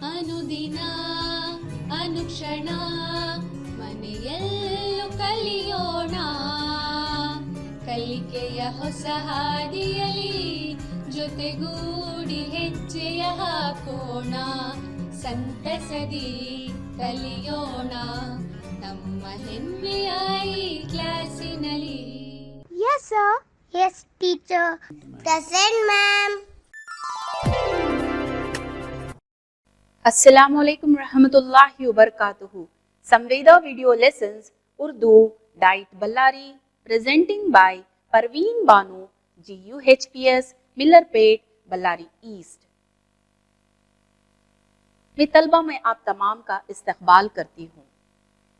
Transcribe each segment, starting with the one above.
ಅನುದಿನ ಅನುಕ್ಷಣ ಮನೆಯಲ್ಲೂ ಕಲಿಯೋಣ, ಕಲಿಕೆಯ ಹೊಸ ಹಾದಿಯಲಿ ಜೊತೆಗೂಡಿ ಹೆಜ್ಜೆಯ ಹಾಕೋಣ, ಸಂತಸದಿ ಕಲಿಯೋಣ ನಮ್ಮ ಹೆಮ್ಮೆಯ ಈ ಕ್ಲಾಸಿನಲ್ಲಿ. Yes, sir. Yes, teacher. Present, ma'am. अस्सलामुअलैकुम रहमतुल्लाहि वबरकातुहू. Samveda video lessons Urdu DIET Ballari presenting by Parveen Bano GUHPS Millerpet Ballari east. मैं तलबा में आप तमाम का इस्तकबाल करती हूँ.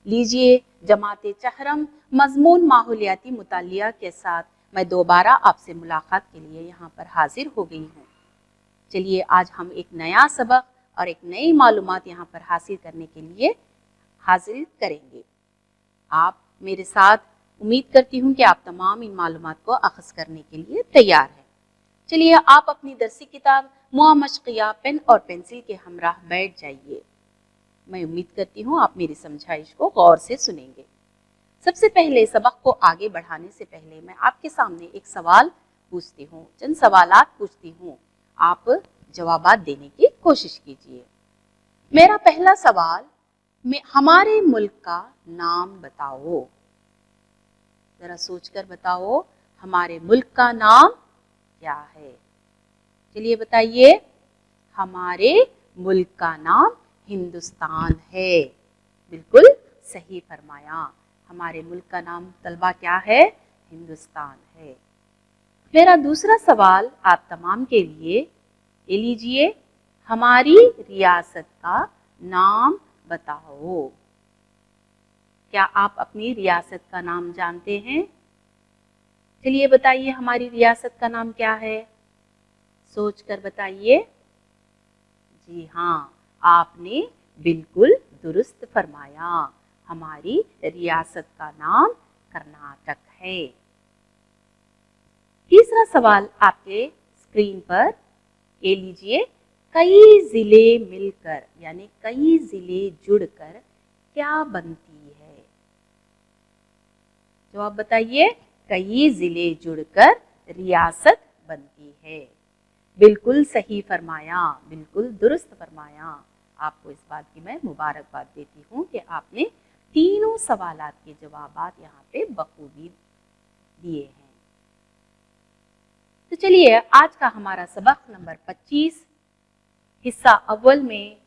लीजिए जमात चहरम मजमून माहौलियाती मुतालिया के साथ मैं दोबारा आपसे मुलाकात के लिए यहाँ पर हाजिर हो गई हूँ. चलिए आज हम एक नया सबक और एक नई मालूमात यहाँ पर हासिल करने के लिए हासिल करेंगे. आप मेरे साथ उम्मीद करती हूँ कि आप तमाम इन मालूमात को अखज़ करने के लिए तैयार हैं. चलिए आप अपनी दरसी किताब मुआ मशक़िया पेन और पेंसिल के हमराह बैठ जाइए. मैं उम्मीद करती हूँ आप मेरी समझाइश को गौर से सुनेंगे. सबसे पहले सबक को आगे बढ़ाने से पहले मैं आपके सामने एक सवाल पूछती हूँ, चंद सवालात पूछती हूँ, आप जवाबात देने की कोशिश कीजिए. मेरा पहला सवाल, हमारे मुल्क का नाम बताओ. जरा सोचकर बताओ हमारे मुल्क का नाम क्या है. चलिए बताइए. हमारे मुल्क का नाम हिंदुस्तान है. बिल्कुल सही फरमाया. हमारे मुल्क का नाम तलबा क्या है? हिंदुस्तान है. मेरा दूसरा सवाल आप तमाम के लिए, ये लीजिए, हमारी रियासत का नाम बताओ. क्या आप अपनी रियासत का नाम जानते हैं? चलिए बताइए हमारी रियासत का नाम क्या है? सोचकर बताइए. जी हाँ, आपने बिल्कुल दुरुस्त फरमाया. हमारी रियासत का नाम कर्नाटक है. तीसरा सवाल आपके स्क्रीन पर, ये लीजिए, कई जिले मिलकर यानी कई जिले जुड़कर क्या बनती है? जवाब बताइए. कई जिले जुड़कर रियासत बनती है. बिल्कुल सही फरमाया, बिल्कुल दुरुस्त फरमाया. आपको इस बात की मैं मुबारकबाद देती हूँ कि आपने तीनों सवालात के जवाबात यहाँ पे बखूबी दिए हैं. तो चलिए आज का हमारा सबक नंबर 25 हिस्सा अव्वल में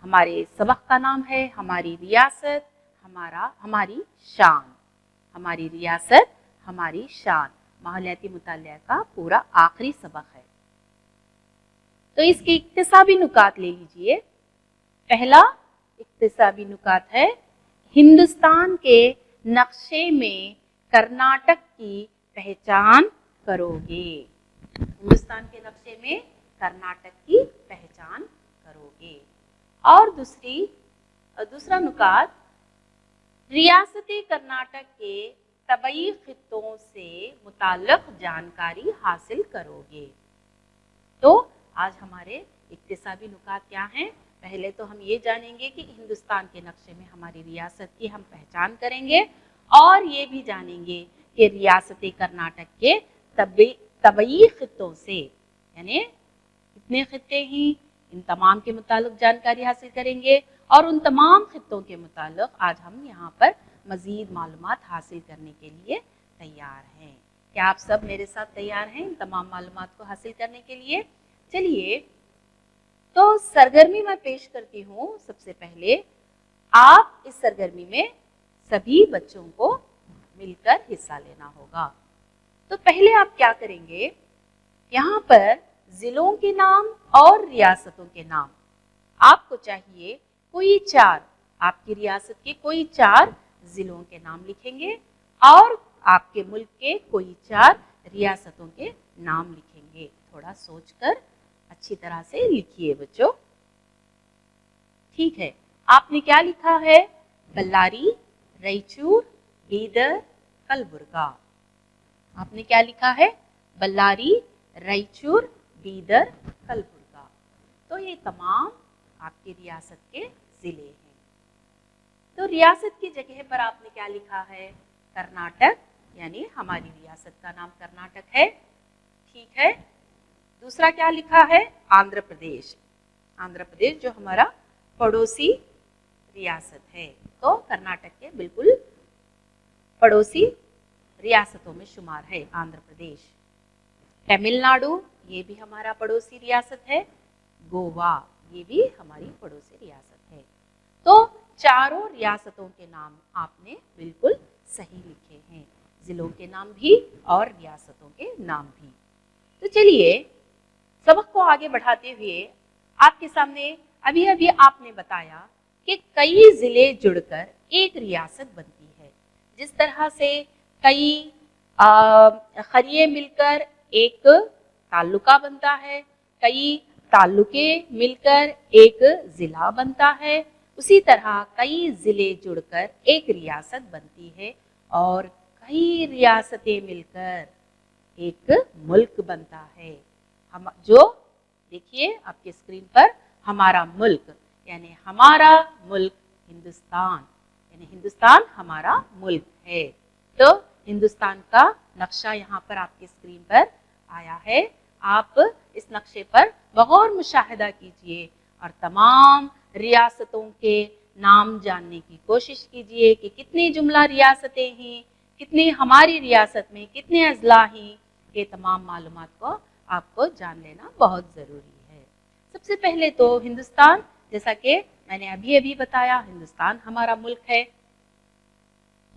हमारे सबक का नाम है हमारी रियासत हमारी शान. हमारी रियासत हमारी शान माहौलियाती मुतालिया का पूरा आखिरी सबक है. तो इसके इक्तिसाबी नुकात ले लीजिए. पहला इक्तिसाबी नुकात है, हिंदुस्तान के नक्शे में कर्नाटक की पहचान करोगे. हिंदुस्तान के नक्शे में कर्नाटक की पहचान करोगे. और दूसरा नुकात, रियासती कर्नाटक के तबई खित्तों से मुताल्लिक़ जानकारी हासिल करोगे. तो आज हमारे इक्तिसाबी नुकात क्या हैं? पहले तो हम ये जानेंगे कि हिंदुस्तान के नक्शे में हमारी रियासत की हम पहचान करेंगे और ये भी जानेंगे कि रियासती कर्नाटक के तबई खित्तों से यानी कितने खित्ते हैं, इन तमाम के मुतालिक जानकारी हासिल करेंगे और उन तमाम खित्तों के मुतालिक आज हम यहाँ पर मज़ीद मालूमात हासिल करने के लिए तैयार हैं. क्या आप सब मेरे साथ तैयार हैं इन तमाम मालूमात को हासिल करने के लिए? चलिए तो सरगर्मी मैं पेश करती हूँ. सबसे पहले आप इस सरगर्मी में सभी बच्चों को मिलकर हिस्सा लेना होगा. तो पहले आप क्या करेंगे, यहाँ पर जिलों के नाम और रियासतों के नाम आपको चाहिए कोई 4, आपकी रियासत के कोई 4 जिलों के नाम लिखेंगे और आपके मुल्क के कोई 4 रियासतों के नाम लिखेंगे. थोड़ा सोचकर अच्छी तरह से लिखिए बच्चों. ठीक है, आपने क्या लिखा है? बल्लारी, रायचूर, बीदर, कलबुर्गा. आपने क्या लिखा है? बल्लारी, रायचूर, बीदर, कलबुर्गा. तो ये तमाम आपकी रियासत के ज़िले हैं। तो रियासत की जगह पर आपने क्या लिखा है? कर्नाटक, यानी हमारी रियासत का नाम कर्नाटक है, ठीक है। दूसरा क्या लिखा है? आंध्र प्रदेश। आंध्र प्रदेश जो हमारा पड़ोसी रियासत है, तो कर्नाटक के बिल्कुल पड़ोसी रियासतों में शुमार है आंध्र प्रदेश। तमिलनाडु, ये भी हमारा पड़ोसी रियासत है। गोवा, ये भी हमारी पड़ोसी रियासत है। तो चारों रियासतों के नाम आपने बिल्कुल सही लिखे हैं, जिलों के नाम भी और रियासतों के नाम भी। तो चलिए सबक को आगे बढ़ाते हुए आपके सामने अभी अभी आपने बताया कि कई जिले जुड़कर एक रियासत बनती है। जिस तरह से कई खरिये मिलकर एक तालुका बनता है, कई तालुके मिलकर एक जिला बनता है, उसी तरह कई जिले जुड़कर एक रियासत बनती है और कई रियासतें मिलकर एक मुल्क बनता है। हम जो देखिए आपके स्क्रीन पर हमारा मुल्क, यानी हमारा मुल्क हिंदुस्तान, यानी हिंदुस्तान हमारा मुल्क है। तो हिंदुस्तान का नक्शा यहाँ पर आपकी स्क्रीन पर आया है। आप इस नक्शे पर बगौर मुशाहिदा कीजिए और तमाम रियासतों के नाम जानने की कोशिश कीजिए कि कितनी जुमला रियासतें हैं, कितनी हमारी रियासत में कितने अजला हैं। ये तमाम मालूमात को आपको जान लेना बहुत ज़रूरी है। सबसे पहले तो हिंदुस्तान, जैसा कि मैंने अभी अभी बताया, हिंदुस्तान हमारा मुल्क है।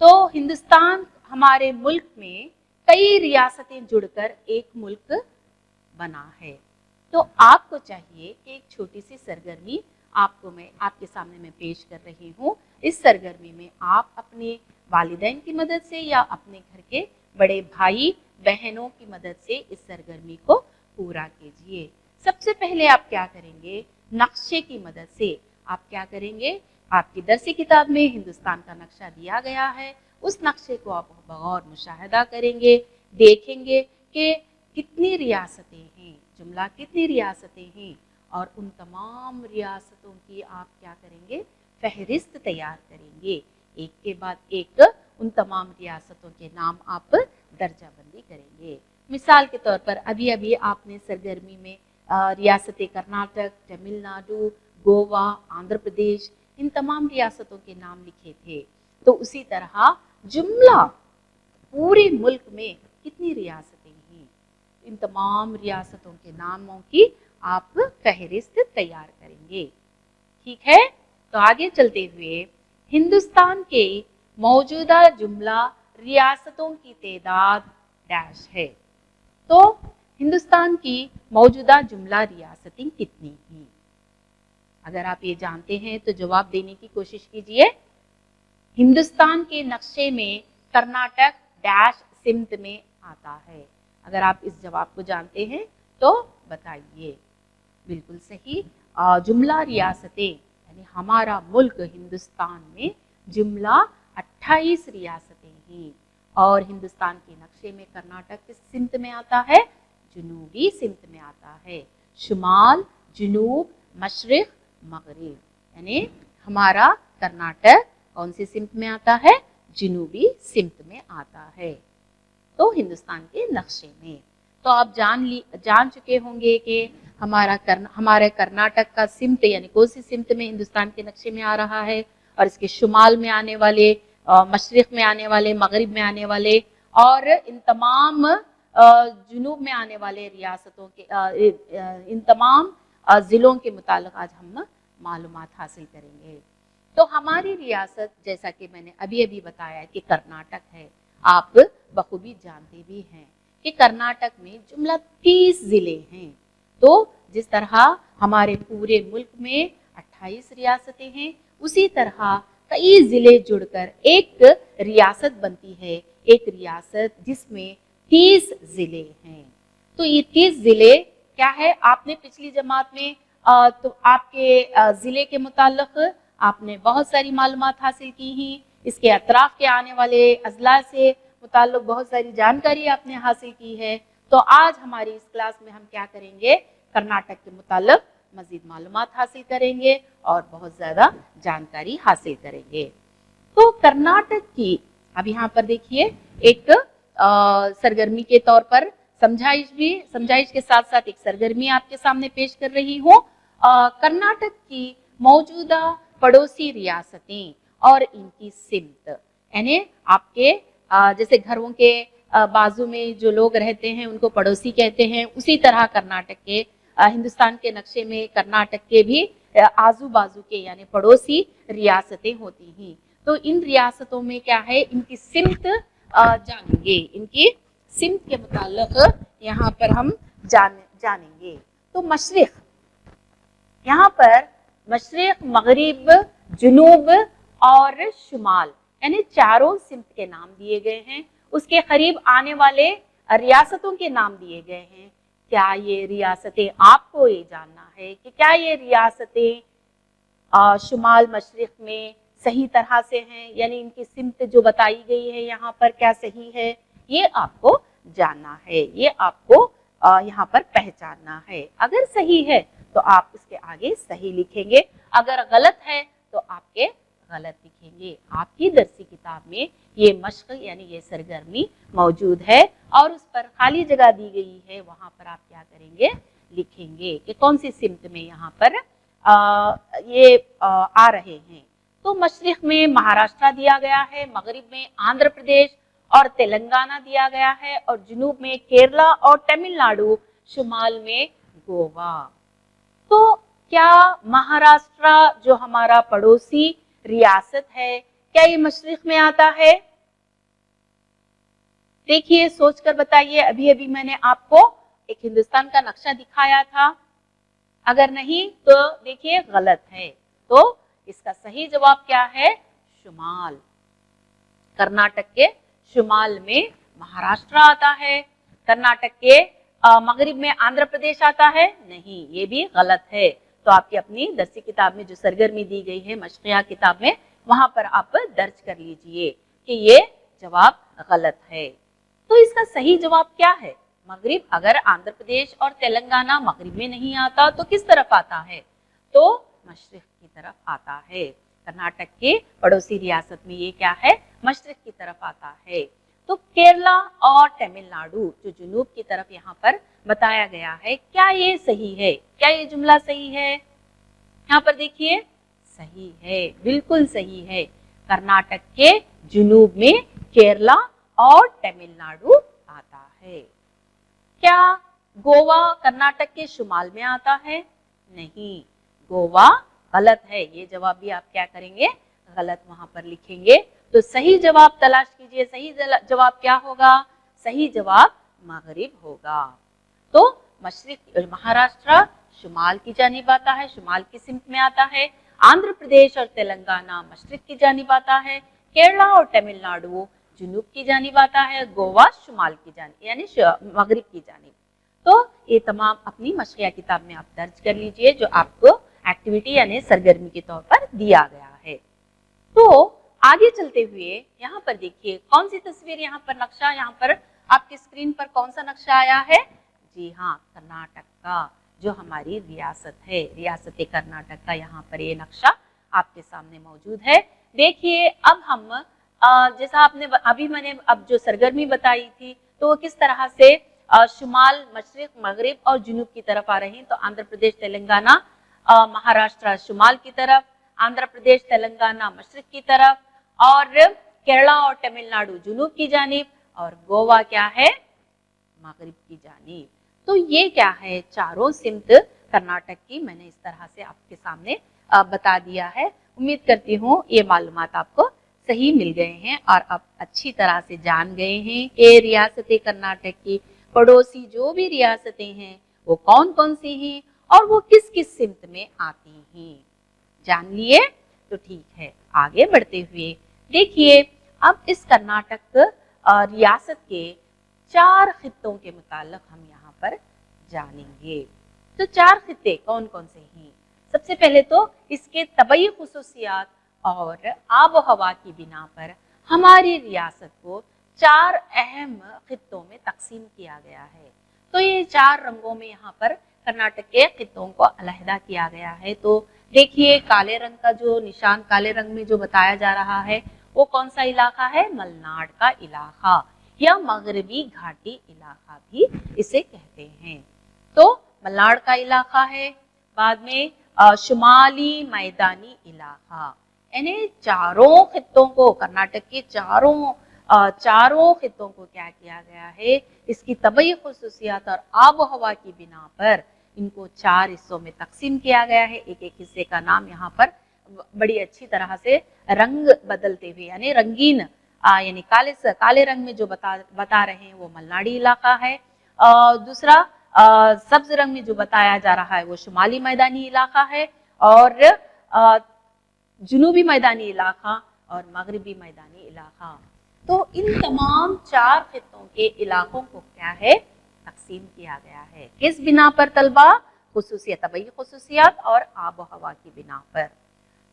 तो हिंदुस्तान हमारे मुल्क में कई रियासतें जुड़कर एक मुल्क बना है। तो आपको चाहिए कि एक छोटी सी सरगर्मी आपको मैं आपके सामने मैं पेश कर रही हूँ। इस सरगर्मी में आप अपने वालिदैन की मदद से या अपने घर के बड़े भाई बहनों की मदद से इस सरगर्मी को पूरा कीजिए। सबसे पहले आप क्या करेंगे? नक्शे की मदद से आप क्या करेंगे? आपकी दरसी किताब में हिंदुस्तान का नक्शा दिया गया है, उस नक्शे को आप बगौर मुशाहिदा करेंगे, देखेंगे कि कितनी रियासतें हैं, जुमला कितनी रियासतें हैं, और उन तमाम रियासतों की आप क्या करेंगे? फहरिस्त तैयार करेंगे। एक के बाद एक उन तमाम रियासतों के नाम आप दर्जाबंदी करेंगे। मिसाल के तौर पर अभी अभी आपने सरगर्मी में रियासतें कर्नाटक, तमिलनाडु, गोवा, आंध्र प्रदेश, इन तमाम रियासतों के नाम लिखे थे। तो उसी तरह जुमला पूरे मुल्क में कितनी रियासतें हैं, इन तमाम रियासतों के नामों की आप फहरिस्त तैयार करेंगे। ठीक है, तो आगे चलते हुए हिंदुस्तान के मौजूदा जुमला रियासतों की तादाद डैश है। तो हिंदुस्तान की मौजूदा जुमला रियासतें कितनी हैं? अगर आप ये जानते हैं तो जवाब देने की कोशिश कीजिए। हिंदुस्तान के नक्शे में कर्नाटक डैश सिमत में आता है। अगर आप इस जवाब को जानते हैं तो बताइए। बिल्कुल सही। जुमला रियासतें यानी हमारा मुल्क हिंदुस्तान में जुमला 28 रियासतें हैं और हिंदुस्तान के नक्शे में कर्नाटक किस सिमत में आता है? जुनूबी सिमत में आता है। शुमाल, जुनूब, मशरिक, मगरिब, यानी हमारा कर्नाटक कौन सी सिमत में आता है? जुनूबी सिमत में आता है। तो हिंदुस्तान के नक्शे में तो आप जान चुके होंगे कि हमारे कर्नाटक का सिमत यानी कौन सी सिमत में हिंदुस्तान के नक्शे में आ रहा है, और इसके शुमाल में आने वाले, मशरिक में आने वाले, मगरिब में आने वाले और इन तमाम जुनूब में आने वाले रियासतों के इन तमाम ज़िलों के मुतालिक आज हम मालूमात हासिल करेंगे। तो हमारी रियासत, जैसा कि मैंने अभी अभी बताया कि कर्नाटक है, आप बखूबी जानते भी हैं कि कर्नाटक में जुमला 30 ज़िले हैं। तो जिस तरह हमारे पूरे मुल्क में 28 रियासतें हैं, उसी तरह कई ज़िले जुड़कर एक रियासत बनती है, एक रियासत जिसमें 30 ज़िले हैं। तो ये 30 ज़िले क्या है? आपने पिछली जमात में तो आपके ज़िले के मुताल्लिक आपने बहुत सारी मालूमात हासिल की हैं, इसके अतराफ़ के आने वाले अजला से मुताल्लिक बहुत सारी जानकारी आपने हासिल की है। तो आज हमारी इस क्लास में हम क्या करेंगे? कर्नाटक के मुताल्लिक मजीद मालूमात हासिल करेंगे और बहुत ज़्यादा जानकारी हासिल करेंगे। तो कर्नाटक की अब यहाँ पर देखिए एक सरगर्मी के तौर पर समझाइश के साथ साथ एक सरगर्मी आपके सामने पेश कर रही हूँ। कर्नाटक की मौजूदा पड़ोसी रियासतें और इनकी सिमत, यानी आपके जैसे घरों के बाजू में जो लोग रहते हैं उनको पड़ोसी कहते हैं, उसी तरह कर्नाटक के हिंदुस्तान के नक्शे में कर्नाटक के भी आजू बाजू के यानी पड़ोसी रियासतें होती हैं। तो इन रियासतों में क्या है, इनकी सिमत जानेंगे, इनकी सिमत के मुताल्लिक यहाँ पर हम जानेंगे। तो मशरिक, यहाँ पर मशरिक, मगरिब, जुनूब और शुमाल यानी चारों सिमत के नाम दिए गए हैं। उसके करीब आने वाले रियासतों के नाम दिए गए हैं। क्या ये रियासतें, आपको ये जानना है कि क्या ये रियासतें शुमाल मशरिक में सही तरह से हैं, यानी इनकी सिमत जो बताई गई है यहाँ पर क्या सही है, ये आपको जानना है, ये आपको यहाँ पर पहचानना है। अगर सही है तो आप उसके आगे सही लिखेंगे, अगर गलत है तो आपके गलत लिखेंगे। आपकी दरसी किताब में ये मश्क यानी ये सरगर्मी मौजूद है और उस पर खाली जगह दी गई है, वहां पर आप क्या करेंगे, लिखेंगे कि कौन सी सिमत में यहाँ पर ये आ रहे हैं। तो मशरिक में महाराष्ट्र दिया गया है, मगरिब में आंध्र प्रदेश और तेलंगाना दिया गया है और जुनूब में केरला और तमिलनाडु, शुमाल में गोवा। तो क्या महाराष्ट्र जो हमारा पड़ोसी रियासत है, क्या ये मशरिक में आता है? देखिए, सोचकर बताइए। अभी अभी मैंने आपको एक हिंदुस्तान का नक्शा दिखाया था, अगर नहीं तो देखिए गलत है। तो इसका सही जवाब क्या है, शुमाल। कर्नाटक के शुमाल में महाराष्ट्र आता है, कर्नाटक के मगरिब में आंध्र प्रदेश आता है, नहीं, ये भी गलत है। तो आपकी अपनी दरसी किताब में जो सरगर्मी दी गई है मशकिया किताब में, वहां पर आप दर्ज कर लीजिए कि ये जवाब गलत है। तो इसका सही जवाब क्या है, मगरिब। अगर आंध्र प्रदेश और तेलंगाना मगरिब में नहीं आता तो किस तरफ आता है, तो मशरिक की तरफ आता है। कर्नाटक के पड़ोसी रियासत में ये क्या है, मशरिक की तरफ आता है। तो केरला और तमिलनाडु जो जुनूब की तरफ यहाँ पर बताया गया है, क्या ये सही है, क्या ये जुमला सही है? यहाँ पर देखिए, सही है, बिल्कुल सही है। कर्नाटक के जुनूब में केरला और तमिलनाडु आता है। क्या गोवा कर्नाटक के शुमाल में आता है? नहीं, गोवा गलत है। ये जवाब भी आप क्या करेंगे, गलत वहां पर लिखेंगे। तो सही जवाब तलाश कीजिए। सही जवाब क्या होगा, सही जवाब मगरिब होगा। तो मशरिक महाराष्ट्र शुमाल की जानिब आता है, शुमाल की सिमत में आता है। आंध्र प्रदेश और तेलंगाना मशरिक की जानिब आता है। केरला और तमिलनाडु जुनूब की जानिब आता है। गोवा शुमाल की जानिब यानी मगरिब की जानिब। तो ये तमाम अपनी मशकिया किताब में आप दर्ज कर लीजिए, जो आपको एक्टिविटी यानी सरगर्मी के तौर पर दिया गया है। तो आगे चलते हुए यहाँ पर देखिए, कौन सी तस्वीर, यहाँ पर नक्शा, यहाँ पर आपकी स्क्रीन पर कौन सा नक्शा आया है? जी हाँ, कर्नाटक का, जो हमारी रियासत है, रियासत कर्नाटक का यहाँ पर ये नक्शा आपके सामने मौजूद है। देखिए, अब हम जैसा आपने मैंने अब जो सरगर्मी बताई थी, तो वो किस तरह से शुमाल, मशरिक, मगरिब और जुनूब की तरफ आ रही हैं। तो आंध्र प्रदेश, तेलंगाना, महाराष्ट्र शुमाल की तरफ, आंध्र प्रदेश, तेलंगाना मशरिक की तरफ, और केरला और तमिलनाडु जुनूब की जानिब, और गोवा क्या है, मगरिब की जानिब। तो ये क्या है, चारों सिमत कर्नाटक की मैंने इस तरह से आपके सामने बता दिया है। उम्मीद करती हूँ ये मालूमात आपको सही मिल गए हैं और आप अच्छी तरह से जान गए हैं कि रियासत कर्नाटक की पड़ोसी जो भी रियासतें हैं वो कौन कौन सी हैं और वो किस किस सिमत में आती हैं। जान लिए तो ठीक है। आगे बढ़ते हुए देखिए, अब इस कर्नाटक रियासत के 4 खित्तों के मुताल्लिक हम यहाँ पर जानेंगे। तो 4 खित्ते कौन कौन से हैं? सबसे पहले तो इसके तबई खुसूसियात और आब हवा की बिना पर हमारी रियासत को 4 अहम खित्तों में तकसीम किया गया है। तो ये 4 रंगों में यहाँ पर कर्नाटक के खित्तों को अलहदा किया गया है। तो देखिए काले रंग का जो निशान काले रंग में जो बताया जा रहा है वो कौन सा इलाका है? मलनाड का इलाका या मगरबी घाटी इलाका भी इसे कहते हैं। तो मलनाड का इलाका है। बाद में शुमाली मैदानी इलाका, यानी चारों खित्तों को, कर्नाटक के चारों खित्तों को क्या किया गया है? इसकी तबई खुसूसियात और आबो हवा की बिना पर इनको 4 हिस्सों में तकसीम किया गया है। एक एक हिस्से का नाम यहाँ पर बड़ी अच्छी तरह से रंग बदलते हुए, यानी रंगीन यानी काले रंग में जो बता रहे हैं वो मलनाडी इलाका है। दूसरा सब्ज रंग में जो बताया जा रहा है वो शुमाली मैदानी इलाका है, और जुनूबी मैदानी इलाका और मगरबी मैदानी इलाका। तो इन तमाम 4 खित्तों के इलाकों को क्या है? तकसीम किया गया है। किस बिना पर तलबा? खुसूसियत, तबई खुसूसियात और आबो हवा की बिना पर।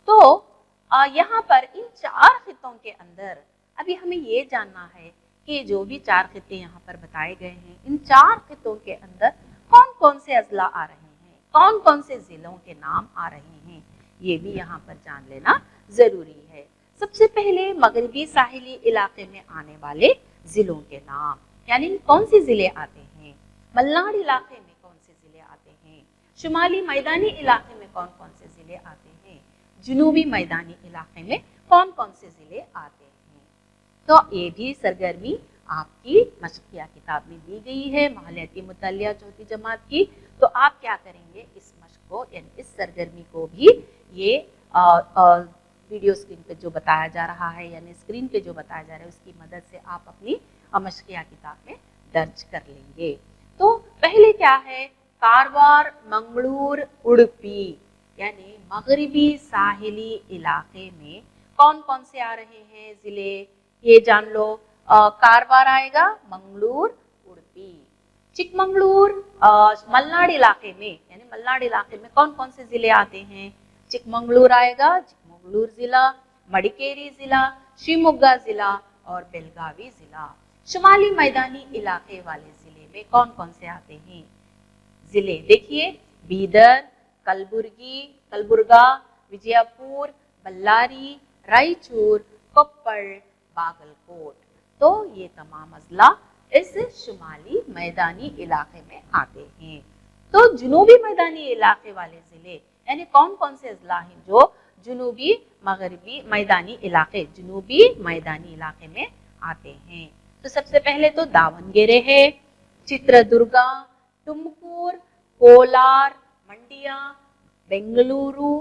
तो यहाँ पर इन 4 खित्तों के अंदर अभी हमें ये जानना है कि जो भी 4 खित्ते यहाँ पर बताए गए हैं, इन 4 खित्तों के अंदर कौन कौन से अजला आ रहे हैं, कौन कौन से जिलों के नाम आ रहे हैं, ये भी यहाँ पर जान लेना जरूरी है। सबसे पहले मगरबी साहिली इलाके में आने वाले जिलों के नाम, यानी कौन से जिले आते हैं? मलनाड इलाके में कौन से जिले आते हैं? शुमाली मैदानी इलाके में कौन कौन से जिले आते हैं? जुनूबी मैदानी इलाके में कौन कौन से जिले आते हैं? तो ये भी सरगर्मी आपकी मशकिया किताब में दी गई है, माहलियाती मुतल्लिया चौथी जमात की। तो आप क्या करेंगे? इस मशक को, यानी इस सरगर्मी को भी ये वीडियो स्क्रीन पे जो बताया जा रहा है, यानी स्क्रीन पे जो बताया जा रहा है, उसकी मदद से आप अपनी मशकिया किताब में दर्ज कर लेंगे। तो पहले क्या है? कारवार, मंगलूर, उडुपी, यानी मगरबी साहिली इलाके में कौन कौन से आ रहे हैं जिले, ये जान लो। कारवार आएगा, मंगलूर, उडुपी। चिकमंगलूर मलनाड इलाके में, यानी मलनाड इलाके में कौन कौन से जिले आते हैं? चिकमंगलूर आएगा, चिकमंगलूर जिला, मडिकेरी जिला, शिवमोगा जिला और बेलगावी जिला। शुमाली मैदानी इलाके वाले जिले में कौन कौन से आते हैं जिले? देखिए बीदर, कलबुर्गा, विजयपुर, बल्लारी, रायचूर, कोप्पड़, बागलकोट। तो ये तमाम अजला इस शुमाली मैदानी इलाके में आते हैं। तो जुनूबी मैदानी इलाके वाले जिले, यानी कौन कौन से अजला हैं जो जुनूबी मगरबी मैदानी इलाके, जुनूबी मैदानी इलाके में आते हैं? तो सबसे पहले तो दावणगेरे है, चित्रदुर्गा, तुमकुर, कोलार, मंडिया, बेंगलुरु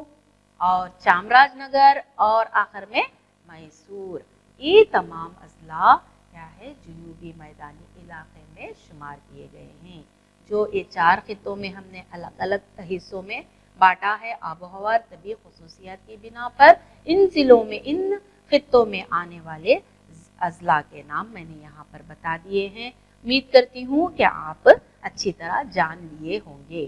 और चामराजनगर और आखिर में मैसूर। ये तमाम अजला क्या है? जुनूबी मैदानी इलाके में शुमार किए गए हैं। जो ये 4 खित्तों में हमने अलग अलग हिस्सों में बांटा है आबोहवा तबी खुसूसियात की बिना पर, इन जिलों में, इन खित्तों में आने वाले अजला के नाम मैंने यहाँ पर बता दिए हैं। उम्मीद करती हूँ कि आप अच्छी तरह जान लिए होंगे।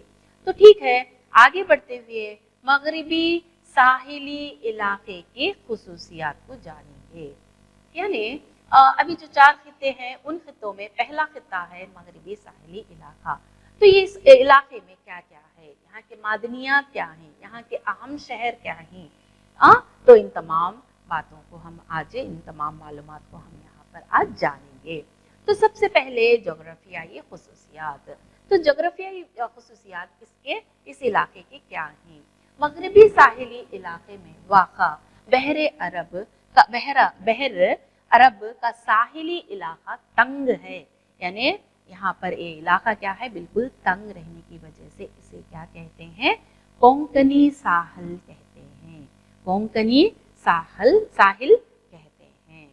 तो ठीक है, आगे बढ़ते हुए मगरबी साहिली इलाके की खुसूसियात को जानेंगे। यानी अभी जो 4 खित्ते हैं उन खित्तों में पहला खित्ता है मगरबी साहिली इलाका। तो ये इस इलाके में क्या क्या है, यहाँ के मादनियात क्या हैं, यहाँ के अहम शहर क्या हैं, तो इन तमाम बातों को हम आज, इन तमाम मालूमात को हम यहाँ पर आज जानेंगे। तो सबसे पहले जोग्राफियाई खुसूसियात। तो जोग्राफियाई खुसूसियात इसके इस इलाके के क्या हैं? मगरबी साहिली इलाके में वाक़ा बहर अरब का साहिली इलाका तंग है, यानी यहाँ पर ये इलाका क्या है? बिल्कुल तंग रहने की वजह से इसे क्या कहते हैं? कोंकणी साहल कहते हैं, कोंकणी साहिल कहते हैं।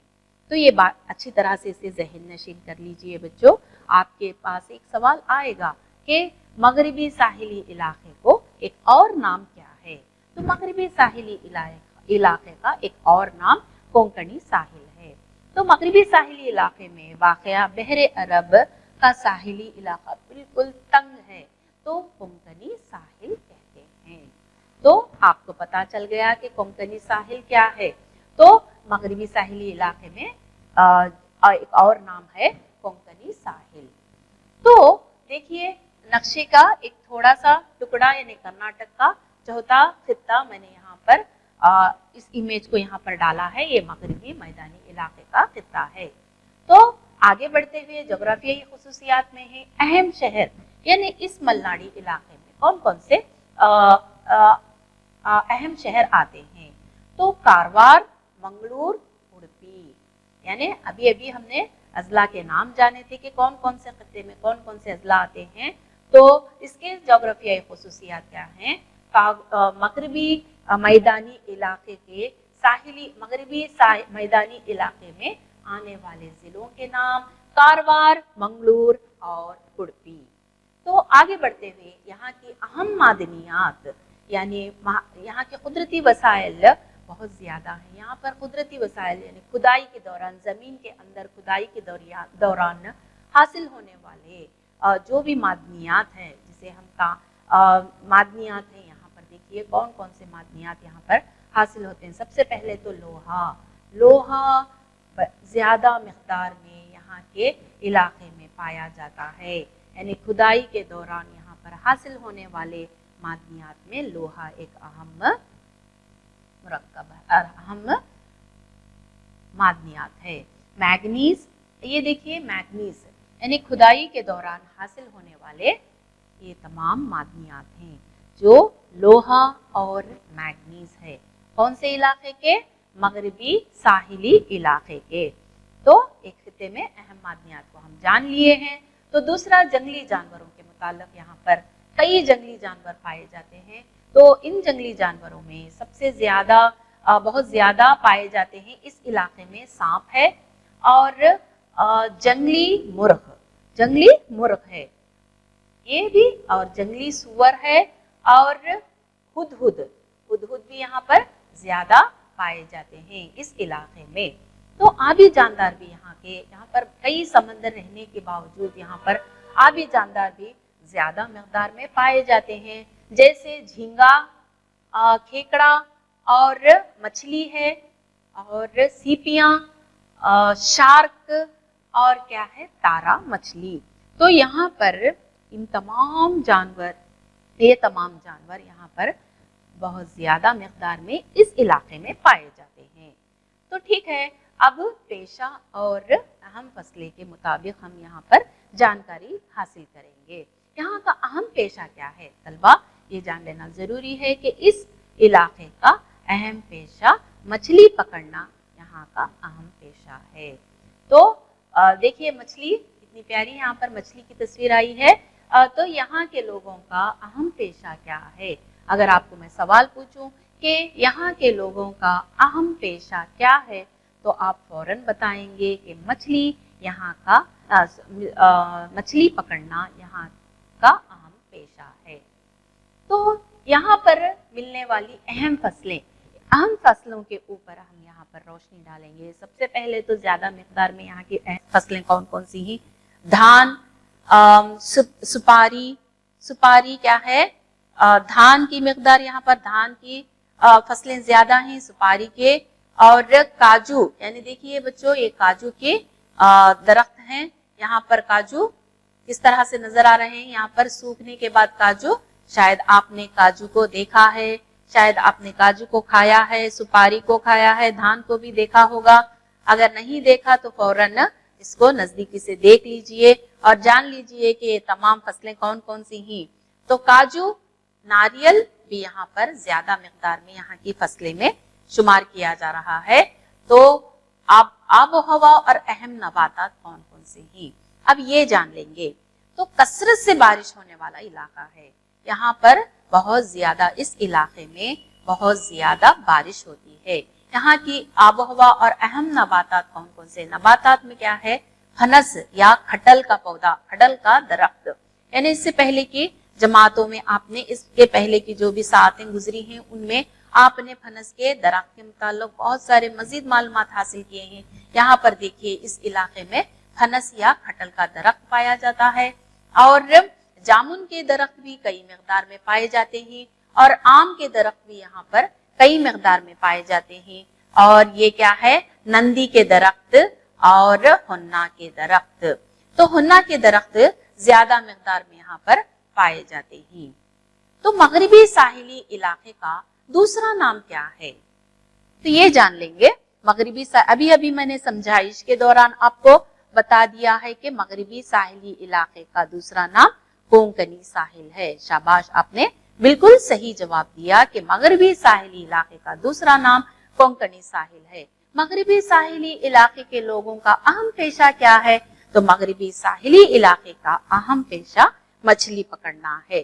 तो ये बात अच्छी तरह से इसे ज़हन नशीन कर लीजिए बच्चों। आपके पास एक सवाल आएगा कि मगरबी साहिली इलाके को एक और नाम क्या है? तो मगरबी साहिली इलाके का एक और नाम कोंकणी साहिल है। तो मगरबी साहिली इलाके में वाक़या बहर अरब का साहिली इलाका बिल्कुल तंग है, तो कोंकणी साहिल कहते हैं। तो आपको पता चल गया कि कोंकणी साहिल क्या है। तो मगरबी साहिली इलाके में एक और नाम है कोंकणी साहिल। तो देखिए नक्शे का एक थोड़ा सा टुकड़ा यानी कर्नाटक का चौथा खित्ता मैंने यहाँ पर इस इमेज को यहाँ पर डाला है। ये मगरबी मैदानी इलाके का खित्ता है। तो आगे बढ़ते हुए जोग्राफियाई खुसूसियात में है अहम शहर, यानी इस मलनाडी इलाके में कौन कौन से अहम शहर आते हैं। तो कारवार, मंगलूर, उडुपी, यानी अभी अभी हमने अजला के नाम जाने थे कि कौन कौन से खत्ते में कौन कौन से अजला आते हैं। तो इसके जोग्राफियाई खुसूसियात क्या हैं। मगरबी मैदानी इलाके के मगरबी मैदानी इलाके में आने वाले जिलों के नाम कारवार, मंगलूर और उडुपी। तो आगे बढ़ते हुए यहाँ की अहम मादनियात, यानी यहाँ के कुदरती वसाइल बहुत ज्यादा है। यहाँ पर कुदरती वसाइल यानी खुदाई के दौरान, जमीन के अंदर खुदाई के दौरान हासिल होने वाले जो भी मादनियात है, जिसे हम मादनियात है, यहाँ पर देखिए कौन कौन से मादनियात यहाँ पर हासिल होते हैं। सबसे पहले तो लोहा ज्यादा मिकदार में यहाँ के इलाके में पाया जाता है, यानी खुदाई के दौरान यहाँ पर हासिल होने वाले मादनियात में लोहा एक अहम मादनियात है। मैग्नीज, ये देखिए मैग्नीज यानी खुदाई के दौरान हासिल होने वाले ये तमाम मादनियात हैं जो लोहा और मैग्नीज है। कौन से इलाके के? मगरबी साहिली इलाके के। तो एक खिते में अहम मादनियात को हम जान लिए हैं। तो दूसरा, जंगली जानवरों के मुताल्लिक यहाँ पर कई जंगली जानवर पाए जाते हैं। तो इन जंगली जानवरों में सबसे ज्यादा बहुत ज्यादा पाए जाते हैं इस इलाके में सांप है और जंगली मुर्ग है ये भी, और जंगली सुअर है और हुदहुद भी यहाँ पर ज्यादा पाए जाते हैं इस इलाके में। तो आबी जानदार भी यहाँ पर कई समंदर रहने के बावजूद यहाँ पर आबी जानदार भी ज्यादा मिकदार में पाए जाते हैं, जैसे झींगा, खेकड़ा और मछली है और सीपियां, शार्क और क्या है, तारा मछली। तो यहाँ पर ये तमाम जानवर यहाँ पर बहुत ज्यादा मिकदार में इस इलाके में पाए जाते हैं। तो ठीक है, अब पेशा और अहम फसलें के मुताबिक हम यहाँ पर जानकारी हासिल करेंगे। यहाँ का अहम पेशा क्या है तलबा, ये जान लेना जरूरी है कि इस इलाके का अहम पेशा मछली पकड़ना यहाँ का अहम पेशा है। तो देखिए मछली कितनी प्यारी यहाँ पर मछली की तस्वीर आई है। तो यहाँ के लोगों का अहम पेशा क्या है? अगर आपको मैं सवाल पूछूं कि यहाँ के लोगों का अहम पेशा क्या है, तो आप फौरन बताएंगे कि मछली यहाँ का मछली पकड़ना यहाँ का अहम पेशा है। तो यहाँ पर मिलने वाली अहम फसलों के ऊपर हम यहाँ पर रोशनी डालेंगे। सबसे पहले तो ज्यादा मिकदार में यहाँ की अहम फसलें कौन कौन सी हैं? धान, सुपारी क्या है? धान की मिकदार, यहाँ पर धान की फसलें ज्यादा हैं सुपारी के, और काजू, यानी देखिए बच्चों ये काजू के दरख्त हैं। यहाँ पर काजू किस तरह से नजर आ रहे हैं, यहाँ पर सूखने के बाद काजू, शायद आपने काजू को देखा है, शायद आपने काजू को खाया है, सुपारी को खाया है, धान को भी देखा होगा। अगर नहीं देखा तो फौरन इसको नजदीकी से देख लीजिए और जान लीजिए कि ये तमाम फसलें कौन कौन सी हैं। तो काजू, नारियल भी यहाँ पर ज्यादा मिकदार में यहाँ की फसलें में शुमार किया जा रहा है। तो आबो हवा और अहम नबातात कौन कौन से हैं, अब ये जान लेंगे। तो कसरत से बारिश होने वाला इलाका है, यहाँ पर बहुत ज्यादा, इस इलाके में बहुत ज्यादा बारिश होती है। यहाँ की आबो हवा और अहम नबातात कौन कौन से? नबातात में क्या है? फनस या खटल का पौधा, खटल का दरख्त, यानी इससे पहले की जमातों में आपने, इसके पहले की जो भी सातें गुजरी हैं उनमें आपने फनस के दरख्त के मुताल्लिक बहुत सारे मजीद मालूमात हासिल किए हैं। यहाँ पर देखिए इस इलाके में फनस या खटल का दरख्त पाया जाता है और जामुन के दरख्त भी कई मिकदार में पाए जाते हैं और आम के दरख्त भी यहाँ पर कई मिकदार में पाए जाते हैं। और ये क्या है? नंदी के दरख्त और हुन्ना के दरख्त। तो हुन्ना के दरख्त ज्यादा मिकदार में यहाँ पर पाए जाते हैं। तो मगरिबी साहिली इलाके का दूसरा नाम क्या है? तो ये जान लेंगे। अभी अभी मैंने समझाइश के दौरान आपको बता दिया है कि मगरिबी साहिली इलाके का दूसरा नाम कोंकणी साहिल है। शाबाश, आपने बिल्कुल सही जवाब दिया कि मगरिबी साहिली इलाके का दूसरा नाम कोंकणी साहिल है। मगरिबी साहिली इलाके के लोगों का अहम पेशा क्या है? तो मगरिबी साहिली इलाके का अहम पेशा मछली पकड़ना है।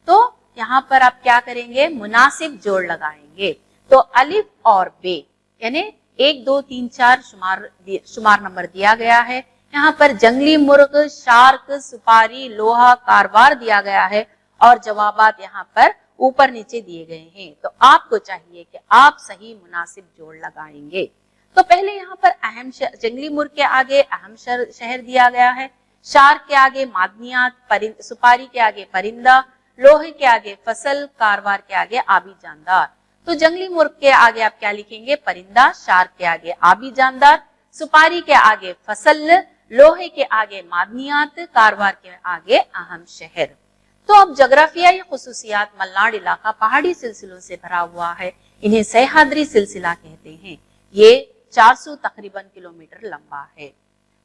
तो यहाँ पर आप क्या करेंगे? मुनासिब जोड़ लगाएंगे। तो अलिफ और बे यानी 1 2 3 4 शुमार नंबर दिया गया है। यहाँ पर जंगली मुर्ग, शार्क, सुपारी, लोहा, कारवार दिया गया है और जवाबात यहाँ पर ऊपर नीचे दिए गए हैं। तो आपको चाहिए कि आप सही मुनासिब जोड़ लगाएंगे। तो पहले यहाँ पर जंगली मुर्ग के आगे अहम शहर दिया गया है, शार्क के आगे मादनियात, सुपारी के आगे परिंदा, लोहे के आगे फसल, कारवार के आगे आबी जानदार। तो जंगली मुर्ग के आगे आप क्या लिखेंगे? परिंदा, शार्क के आगे आबी जानदार, सुपारी के आगे फसल, लोहे के आगे मादनियात, कारवार के आगे अहम शहर। तो अब जोग्राफियाई खुसूसियात मल्नाड इलाका पहाड़ी सिलसिलों से भरा हुआ है। इन्हें सह्याद्री सिलसिला कहते हैं। ये 400 तकरीबन किलोमीटर लंबा है।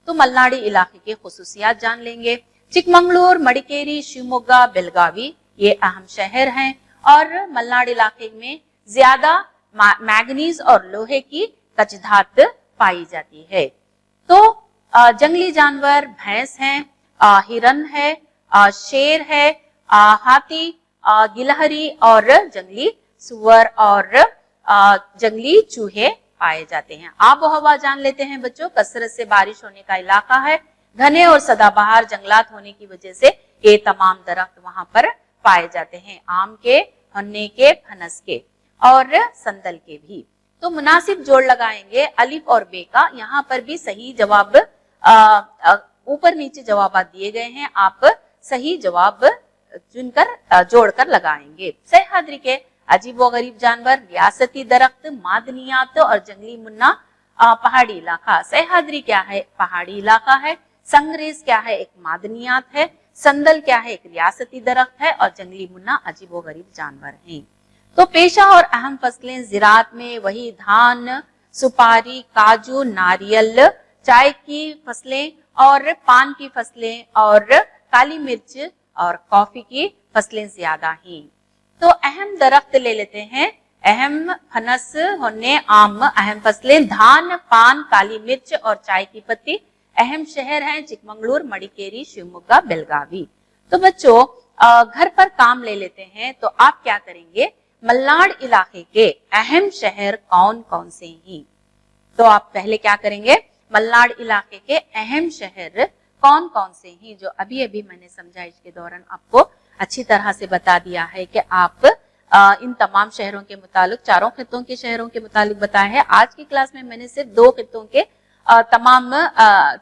तो मल्नाडी इलाके के खुसूसियात जान लेंगे। चिकमंगलूर, मडिकेरी, शिवमोगा, बेलगावी ये अहम शहर हैं और मल्नाड इलाके में ज्यादा मैग्नीज और लोहे की कचधात पाई जाती है। तो जंगली जानवर भैंस हैं, हिरन है, शेर है, हाथी, गिलहरी और जंगली सुअर और जंगली चूहे पाए जाते हैं। आबो हवा जान लेते हैं बच्चों। कसरत से बारिश होने का इलाका है। घने और सदाबहार जंगलात होने की वजह से ये तमाम दरख्त वहां पर पाए जाते हैं, आम के, हन्ने के, फनस के और संदल के भी। तो मुनासिब जोड़ लगाएंगे अलिफ और बे का। यहाँ पर भी सही जवाब ऊपर नीचे जवाब दिए गए हैं, आप सही जवाब चुनकर जोड़कर लगाएंगे। सह्याद्री के अजीब व गरीब जानवर, रियासती दरख्त, मादनियात और जंगली मुन्ना पहाड़ी इलाका। सह्याद्री क्या है? पहाड़ी इलाका है। संगरेज क्या है? एक मादनियात है। संदल क्या है? एक रियासती दरख्त है और जंगली मुन्ना अजीब व गरीब जानवर हैं। तो पेशा और अहम फसलें ज़िराअत में वही धान, सुपारी, काजू, नारियल, चाय की फसलें और पान की फसलें और काली मिर्च और कॉफी की फसलें ज्यादा हैं। तो अहम दरख्त ले लेते हैं। अहम फनस, होने, आम। अहम फसलें धान, पान, काली मिर्च और चाय की पत्ती। अहम शहर हैं चिकमंगलूर, मडिकेरी, शिवमोगा, बेलगावी। तो बच्चों घर पर काम ले लेते हैं। तो आप क्या करेंगे? मल्नाड इलाके के अहम शहर कौन कौन से हैं? तो आप पहले क्या करेंगे? मल्नाड इलाके के अहम शहर कौन कौन से हैं जो अभी अभी मैंने समझाइश के दौरान आपको अच्छी तरह से बता दिया है कि आप इन तमाम शहरों के मुतालिक, चारों खित्तों के शहरों के मुतालिक बताया है। आज की क्लास में मैंने सिर्फ 2 खित्तों के तमाम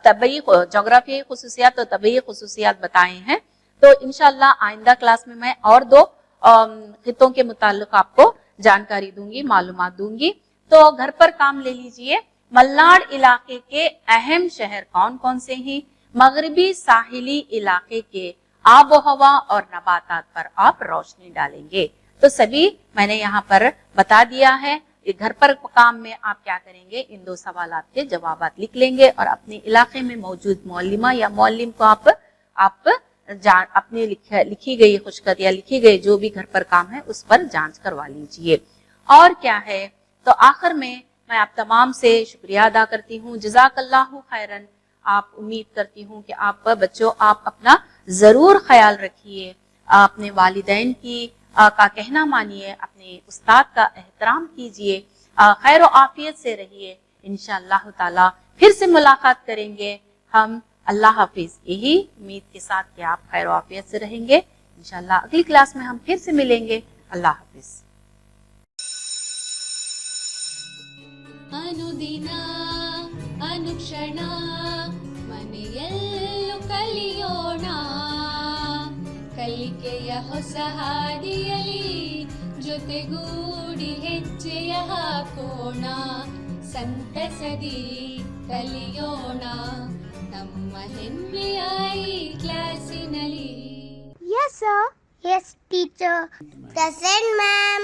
तबई जोग्राफियाई खुसूसियात और तबई खुसूसियात बताए हैं। तो इंशाल्लाह आइंदा क्लास में मैं और 2 खित्तों के मुतालिक आपको जानकारी दूंगी, मालूमात दूंगी। तो घर पर काम ले लीजिए। मल्नाड इलाके के अहम शहर कौन कौन से हैं? मगरिबी साहिली इलाके के आबो हवा और नबातात पर आप रोशनी डालेंगे। तो सभी मैंने यहाँ पर बता दिया है। घर पर काम में आप क्या करेंगे? इन 2 सवालात के जवाबात लिख लेंगे और अपने इलाके में मौजूद मौलिमा या मौलिम को आप अपने लिखी गई खुशखत या लिखी गई जो भी घर पर काम है उस पर जांच करवा लीजिए। और क्या है? तो आखिर में मैं आप तमाम से शुक्रिया अदा करती हूँ। जज़ाकल्लाहु खैरन। आप उम्मीद करती हूँ कि आप बच्चों आप अपना जरूर ख्याल रखिए, अपने वालिदैन की का कहना मानिए, अपने उस्ताद का एहतराम कीजिए, खैर आफियत से रहिए। इंशाअल्लाह ताला फिर से मुलाकात करेंगे हम। अल्लाह हाफिज। यही उम्मीद के साथ कि आप खैर आफियत से रहेंगे। इंशाअल्लाह अगली क्लास में हम फिर से मिलेंगे। अल्लाह हाफिज। ಅನುದಿನ ಅನುಕ್ಷಣ ಮನೆಯಲ್ಲೂ ಕಲಿಯೋಣ, ಕಲಿಕೆಯ ಹೊಸ ಹಾದಿಯಲಿ ಜೊತೆಗೂಡಿ ಹೆಜ್ಜೆಯ ಹಾಕೋಣ, ಸಂತಸದಿ ಕಲಿಯೋಣ ನಮ್ಮ ಹೆಮ್ಮೆಯ ಈ ಕ್ಲಾಸಿನಲ್ಲಿ। Yes, sir. Yes, teacher. Present, ma'am.